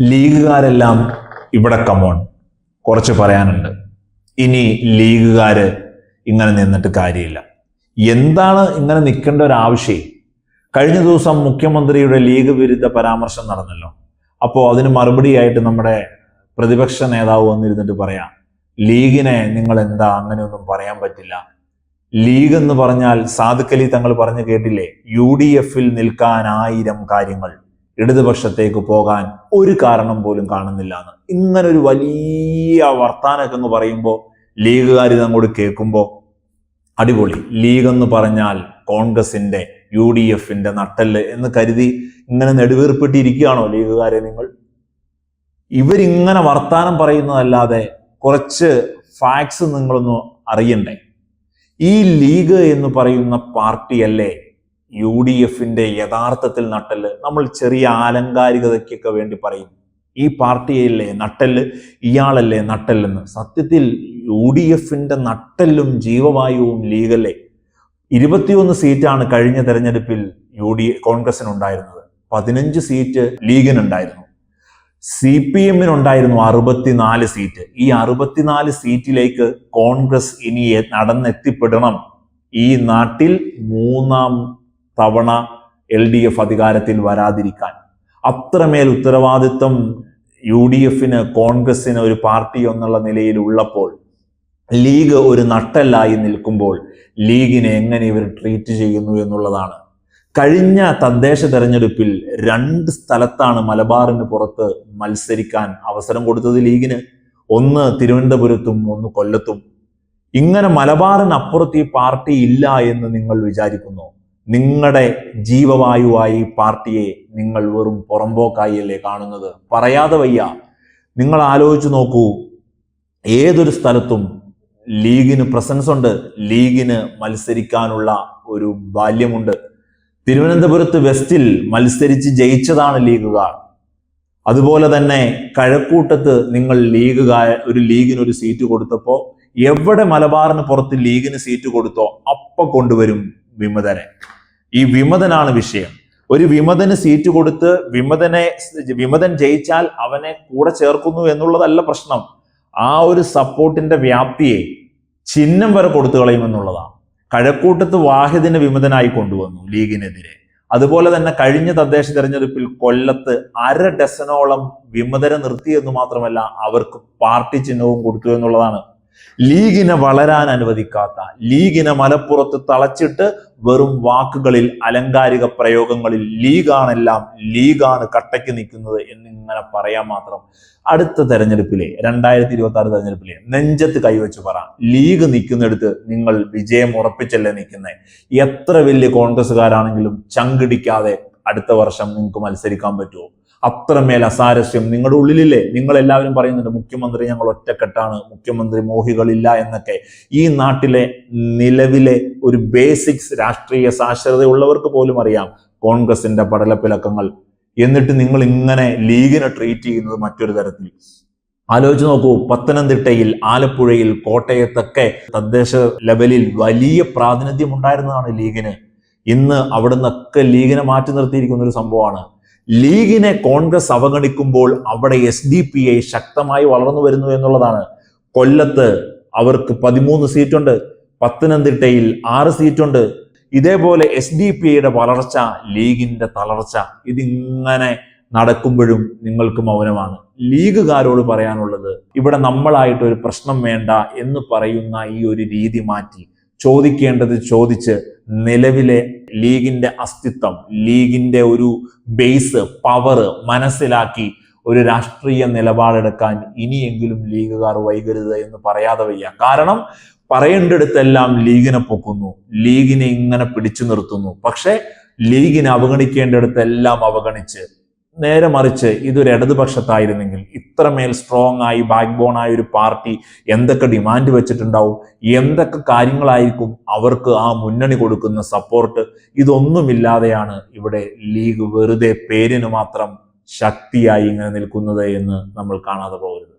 ലീഗുകാരെല്ലാം ഇവിടെ കമോൺ, കുറച്ച് പറയാനുണ്ട്. ഇനി ലീഗുകാര് ഇങ്ങനെ നിന്നിട്ട് കാര്യമില്ല. എന്താണ് ഇങ്ങനെ നിൽക്കേണ്ട ഒരു ആവശ്യം? കഴിഞ്ഞ ദിവസം മുഖ്യമന്ത്രിയുടെ ലീഗ് വിരുദ്ധ പരാമർശം നടന്നല്ലോ. അപ്പോൾ അതിന് മറുപടിയായിട്ട് നമ്മുടെ പ്രതിപക്ഷ നേതാവ് വന്നിരുന്നിട്ട് പറയാം, ലീഗിനെ നിങ്ങൾ എന്താ അങ്ങനെയൊന്നും പറയാൻ പറ്റില്ല. ലീഗ് എന്ന് പറഞ്ഞാൽ സാദിഖ് അലി തങ്ങൾ പറഞ്ഞു കേട്ടില്ലേ, UDF നിൽക്കാൻ 1000 കാര്യങ്ങൾ, ഇടതുപക്ഷത്തേക്ക് പോകാൻ ഒരു കാരണം പോലും കാണുന്നില്ല എന്ന്. ഇങ്ങനെ ഒരു വലിയ വർത്താനൊക്കെ എന്ന് പറയുമ്പോൾ ലീഗുകാർ അങ്ങോട്ട് കേൾക്കുമ്പോൾ അടിപൊളി. ലീഗ് എന്ന് പറഞ്ഞാൽ കോൺഗ്രസിന്റെ UDF നട്ടല് എന്ന് കരുതി ഇങ്ങനെ നെടുവീർപ്പെട്ടിരിക്കുകയാണോ ലീഗുകാരെ നിങ്ങൾ? ഇവരിങ്ങനെ വർത്താനം പറയുന്നതല്ലാതെ കുറച്ച് ഫാക്ട്സ് നിങ്ങളൊന്ന് അറിയണ്ടേ? ഈ ലീഗ് എന്ന് പറയുന്ന പാർട്ടിയല്ലേ UDF യഥാർത്ഥത്തിൽ നട്ടല്? നമ്മൾ ചെറിയ ആലങ്കാരികതയ്ക്കൊക്കെ വേണ്ടി പറയും, ഈ പാർട്ടിയല്ലേ നട്ടല്, ഇയാളല്ലേ നട്ടല്ലെന്ന്. സത്യത്തിൽ UDF നട്ടല്ലും ജീവവായുവും ലീഗല്ലേ. 21 സീറ്റാണ് കഴിഞ്ഞ തെരഞ്ഞെടുപ്പിൽ കോൺഗ്രസിനുണ്ടായിരുന്നത്, 15 സീറ്റ് ലീഗിനുണ്ടായിരുന്നു. CPM 64 seat. ഈ 64 സീറ്റിലേക്ക് കോൺഗ്രസ് ഇനി നടന്നെത്തിപ്പെടണം ഈ നാട്ടിൽ 3ാം തവണ LDF അധികാരത്തിൽ വരാതിരിക്കാൻ. അത്രമേൽ ഉത്തരവാദിത്വം UDF കോൺഗ്രസിന് ഒരു പാർട്ടി എന്നുള്ള നിലയിൽ ഉള്ളപ്പോൾ, ലീഗ് ഒരു നട്ടല്ലായി നിൽക്കുമ്പോൾ ലീഗിനെ എങ്ങനെ ഇവർ ട്രീറ്റ് ചെയ്യുന്നു എന്നുള്ളതാണ്. കഴിഞ്ഞ തദ്ദേശ തെരഞ്ഞെടുപ്പിൽ 2 സ്ഥലത്താണ് മലബാറിന് പുറത്ത് മത്സരിക്കാൻ അവസരം കൊടുത്തത് ലീഗിന്. ഒന്ന് തിരുവനന്തപുരത്തും ഒന്ന് കൊല്ലത്തും. ഇങ്ങനെ മലബാറിനപ്പുറത്ത് ഈ പാർട്ടി ഇല്ല എന്ന് നിങ്ങൾ വിചാരിക്കുന്നു? നിങ്ങളുടെ ജീവവായുവായി പാർട്ടിയെ നിങ്ങൾ വെറും പുറമ്പോക്കായിയല്ലേ കാണുന്നത്? പറയാതെ വയ്യ. നിങ്ങൾ ആലോചിച്ച് നോക്കൂ, ഏതൊരു സ്ഥലത്തും ലീഗിന് പ്രസൻസ് ഉണ്ട്, ലീഗിന് മത്സരിക്കാനുള്ള ഒരു ബാല്യമുണ്ട്. തിരുവനന്തപുരത്ത് വെസ്റ്റിൽ മത്സരിച്ച് ജയിച്ചതാണ് ലീഗുകാർ. അതുപോലെ തന്നെ കഴക്കൂട്ടത്ത് നിങ്ങൾ ലീഗിനൊരു സീറ്റ് കൊടുത്തപ്പോൾ എവിടെ മലബാറിന് പുറത്ത് ലീഗിന് സീറ്റ് കൊടുത്തോ അപ്പൊ കൊണ്ടുവരും വിമതനെ. ഈ വിമതനാണ് വിഷയം. ഒരു വിമതന് സീറ്റ് കൊടുത്ത് വിമതൻ ജയിച്ചാൽ അവനെ കൂടെ ചേർക്കുന്നു എന്നുള്ളതല്ല പ്രശ്നം. ആ ഒരു സപ്പോർട്ടിന്റെ വ്യാപ്തിയെ ചിഹ്നം വരെ കൊടുത്തു കളയുമെന്നുള്ളതാണ്. കഴക്കൂട്ടത്ത് വാഹിദിനെ വിമതനായി കൊണ്ടുവന്നു ലീഗിനെതിരെ. അതുപോലെ തന്നെ കഴിഞ്ഞ തദ്ദേശ തെരഞ്ഞെടുപ്പിൽ കൊല്ലത്ത് 1/2 ഡസനോളം വിമതരെ നിർത്തിയെന്ന് മാത്രമല്ല അവർക്ക് പാർട്ടി ചിഹ്നവും കൊടുത്തു എന്നുള്ളതാണ്. ലീഗിനെ വളരാൻ അനുവദിക്കാത്ത, ലീഗിനെ മലപ്പുറത്ത് തളച്ചിട്ട് വെറും വാക്കുകളിൽ അലങ്കാരിക പ്രയോഗങ്ങളിൽ ലീഗാണെല്ലാം, ലീഗാണ് കട്ടയ്ക്ക് നിൽക്കുന്നത് എന്നിങ്ങനെ പറയാൻ മാത്രം. അടുത്ത തെരഞ്ഞെടുപ്പിലെ 2026 തെരഞ്ഞെടുപ്പിലെ നെഞ്ചത്ത് കൈവച്ച് പറ, ലീഗ് നിൽക്കുന്നിടത്ത് നിങ്ങൾ വിജയം ഉറപ്പിച്ചല്ലേ നിൽക്കുന്നത്? എത്ര വലിയ കോൺഗ്രസ്സുകാരാണെങ്കിലും ചങ്കിടിക്കാതെ അടുത്ത വർഷം നിങ്ങൾക്ക് മത്സരിക്കാൻ പറ്റുമോ? അത്രമേൽ അസാരസ്യം നിങ്ങളുടെ ഉള്ളിലില്ലേ? നിങ്ങൾ എല്ലാവരും പറയുന്നുണ്ട് മുഖ്യമന്ത്രി ഞങ്ങൾ ഒറ്റക്കെട്ടാണ്, മുഖ്യമന്ത്രി മോഹികളില്ല എന്നൊക്കെ. ഈ നാട്ടിലെ നിലവിലെ ഒരു ബേസിക്സ് രാഷ്ട്രീയ സാക്ഷരതയുള്ളവർക്ക് പോലും അറിയാം കോൺഗ്രസിന്റെ പടലപ്പിലക്കങ്ങൾ. എന്നിട്ട് നിങ്ങൾ ഇങ്ങനെ ലീഗിനെ ട്രീറ്റ് ചെയ്യുന്നത് മറ്റൊരു തരത്തിൽ. ആലോചിച്ച് നോക്കൂ, പത്തനംതിട്ടയിൽ, ആലപ്പുഴയിൽ, കോട്ടയത്തൊക്കെ തദ്ദേശ ലെവലിൽ വലിയ പ്രാതിനിധ്യം ഉണ്ടായിരുന്നതാണ് ലീഗിന്. ഇന്ന് അവിടെ നിന്നൊക്കെ ലീഗിനെ മാറ്റി നിർത്തിയിരിക്കുന്ന ഒരു സംഭവമാണ്. ലീഗിനെ കോൺഗ്രസ് അവഗണിക്കുമ്പോൾ അവിടെ SDPI ശക്തമായി വളർന്നു വരുന്നു എന്നുള്ളതാണ്. കൊല്ലത്ത് അവർക്ക് 13 സീറ്റുണ്ട്, പത്തനംതിട്ടയിൽ 6 സീറ്റുണ്ട്. ഇതേപോലെ SDPIയുടെ വളർച്ച, ലീഗിന്റെ തളർച്ച, ഇതിങ്ങനെ നടക്കുമ്പോഴും നിങ്ങൾക്ക് മൗനമാണ്. ലീഗുകാരോട് പറയാനുള്ളത്, ഇവിടെ നമ്മളായിട്ട് ഒരു പ്രശ്നം വേണ്ട എന്ന് പറയുന്ന ഈ ഒരു രീതി മാറ്റി ചോദിക്കേണ്ടത് ചോദിച്ച് നിലവിലെ ലീഗിന്റെ അസ്തിത്വം, ലീഗിന്റെ ഒരു ബേസ്, പവർ മനസ്സിലാക്കി ഒരു രാഷ്ട്രീയ നിലപാടെടുക്കാൻ ഇനിയെങ്കിലും ലീഗുകാർ വൈകരുത് എന്ന് പറയാതെ വയ്യ. കാരണം പറയേണ്ടിടത്തെല്ലാം ലീഗിനെ പൊക്കുന്നു, ലീഗിനെ ഇങ്ങനെ പിടിച്ചു നിർത്തുന്നു. പക്ഷെ ലീഗിനെ അവഗണിക്കേണ്ടിടത്തെല്ലാം അവഗണിച്ച്, നേരെ മറിച്ച് ഇതൊരു ഇടതുപക്ഷത്തായിരുന്നെങ്കിൽ ഇത്രമേൽ സ്ട്രോങ് ആയി ബാക്ക് ബോൺ ആയ ഒരു പാർട്ടി എന്തൊക്കെ ഡിമാൻഡ് വെച്ചിട്ടുണ്ടാവും, എന്തൊക്കെ കാര്യങ്ങളായിരിക്കും അവർക്ക് ആ മുന്നണി കൊടുക്കുന്ന സപ്പോർട്ട്. ഇതൊന്നുമില്ലാതെയാണ് ഇവിടെ ലീഗ് വെറുതെ പേരിന് മാത്രം ശക്തിയായി ഇങ്ങനെ നിൽക്കുന്നത് എന്ന് നമ്മൾ കാണാതെ പോകരുത്.